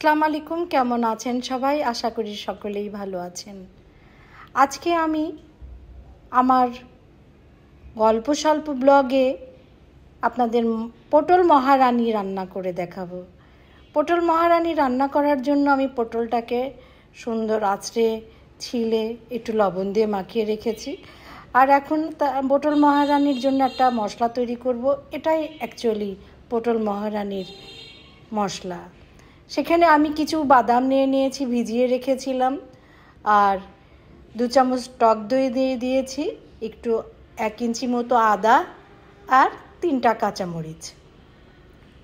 আসসালামু আলাইকুম, কেমন আছেন সবাই? আশা করি সকলেই ভালো আছেন। আজকে আমি আমার গল্প স্বল্প ব্লগে আপনাদের পটল মহারানী রান্না করে দেখাবো। পটল মহারানী রান্না করার জন্য আমি পটলটাকে সুন্দর আঁচড়ে ছিলে একটু লবণ দিয়ে মাখিয়ে রেখেছি। আর এখন পটল মহারানীর জন্য একটা মশলা তৈরি করব। এটাই অ্যাকচুয়ালি পটল মহারানীর মশলা। সেখানে আমি কিছু বাদাম নিয়ে নিয়েছি, ভিজিয়ে রেখেছিলাম, আর 2 চামচ টক দই দিয়ে দিয়েছি, একটু 1 ইঞ্চি মতো আদা আর 3টা কাঁচামরিচ।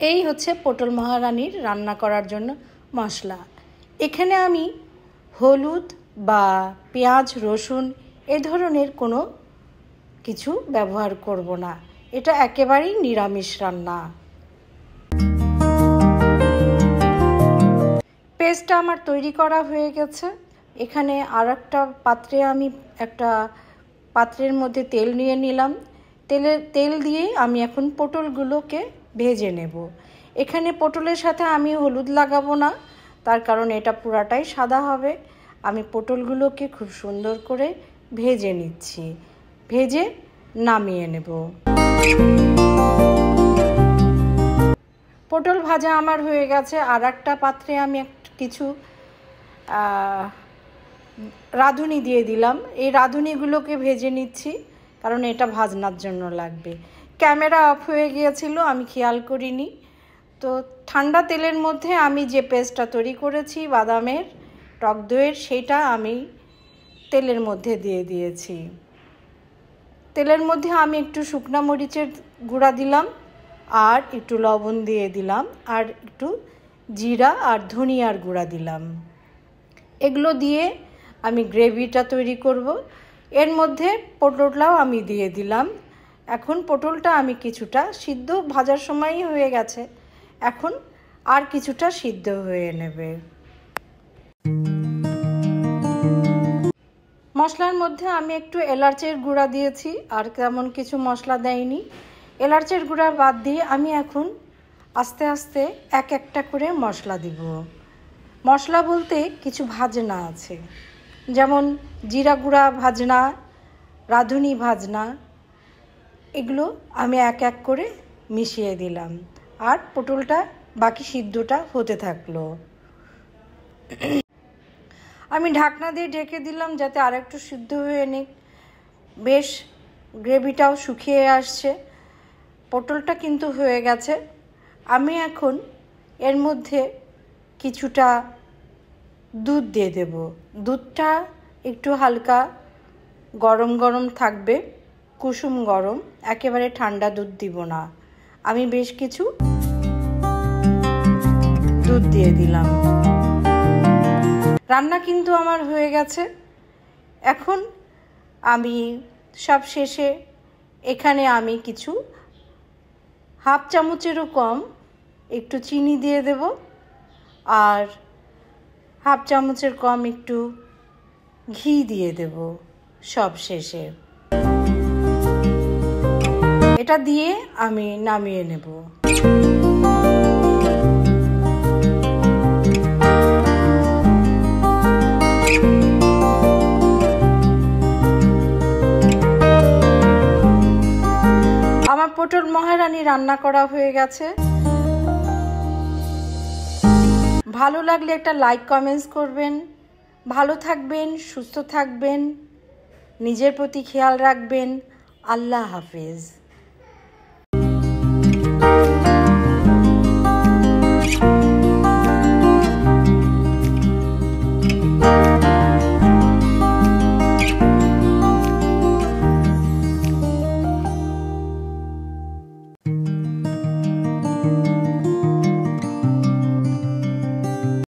এই হচ্ছে পটল মহারানীর রান্না করার জন্য মশলা। এখানে আমি হলুদ বা পেঁয়াজ রসুন এ ধরনের কোনো কিছু ব্যবহার করব না। এটা একেবারেই নিরামিষ রান্না। পেস্টটা আমার তৈরি করা হয়ে গেছে। এখানে আর একটা পাত্রে আমি একটা পাত্রের মধ্যে তেল নিয়ে নিলাম। তেল দিয়ে আমি এখন পটলগুলোকে ভেজে নেব। এখানে পটলের সাথে আমি হলুদ লাগাবো না, তার কারণ এটা পুরাটাই সাদা হবে। আমি পটলগুলোকে খুব সুন্দর করে ভেজে নিচ্ছি, ভেজে নামিয়ে নেব। পটল ভাজা আমার হয়ে গেছে। আর একটা পাত্রে আমি কিছু রাঁধুনি দিয়ে দিলাম। এই রাঁধুনিগুলোকে ভেজে নিচ্ছি, কারণ এটা ভাজনার জন্য লাগবে। ক্যামেরা অফ হয়ে গিয়েছিল, আমি খেয়াল করিনি। তো ঠান্ডা তেলের মধ্যে আমি যে পেস্টটা তৈরি করেছি বাদামের টক দইয়ের, সেটা আমি তেলের মধ্যে দিয়ে দিয়েছি। তেলের মধ্যে আমি একটু শুকনা মরিচের গুঁড়া দিলাম, আর একটু লবণ দিয়ে দিলাম, আর একটু জিরা আর ধনিয়ার গুঁড়া দিলাম। এগুলো দিয়ে আমি গ্রেভিটা তৈরি করব। এর মধ্যে পটলটাও আমি দিয়ে দিলাম। এখন পটলটা আমি কিছুটা সিদ্ধ, ভাজার সময়ই হয়ে গেছে, এখন আর কিছুটা সিদ্ধ হয়ে নেবে। মশলার মধ্যে আমি একটু এলাচের গুঁড়া দিয়েছি, আর তেমন কিছু মশলা দেয়নি। এলাচের গুঁড়া বাদ দিয়ে আমি এখন আস্তে আস্তে এক একটা করে মশলা দিব। মশলা বলতে কিছু ভাজনা আছে, যেমন জিরা গুঁড়া ভাজনা, রাঁধুনি ভাজনা, এগুলো আমি এক এক করে মিশিয়ে দিলাম। আর পটলটা বাকি সিদ্ধটা হতে থাকলো। আমি ঢাকনা দিয়ে ঢেকে দিলাম যাতে আর একটু সিদ্ধ হয়ে নিক। বেশ গ্রেভিটাও শুকিয়ে আসছে, পটলটা কিন্তু হয়ে গেছে। আমি এখন এর মধ্যে কিছুটা দুধ দিয়ে দেব। দুধটা একটু হালকা গরম গরম থাকবে, কুসুম গরম, একেবারে ঠান্ডা দুধ দিব না। আমি বেশ কিছু দুধ দিয়ে দিলাম। রান্না কিন্তু আমার হয়ে গেছে। এখন আমি সব শেষে এখানে আমি কিছু হাফ চামচেরও কম একটু চিনি দিয়ে দেব, আর হাফ চামচের কম একটু ঘি দিয়ে দেব সব শেষে। এটা দিয়ে আমি নামিয়ে নেব। আমার পটল মহারানী রান্না করা হয়ে গেছে। ভালো লাগলে একটা লাইক কমেন্টস করবেন। ভালো থাকবেন, সুস্থ থাকবেন, নিজের প্রতি খেয়াল রাখবেন। আল্লাহ হাফেজ।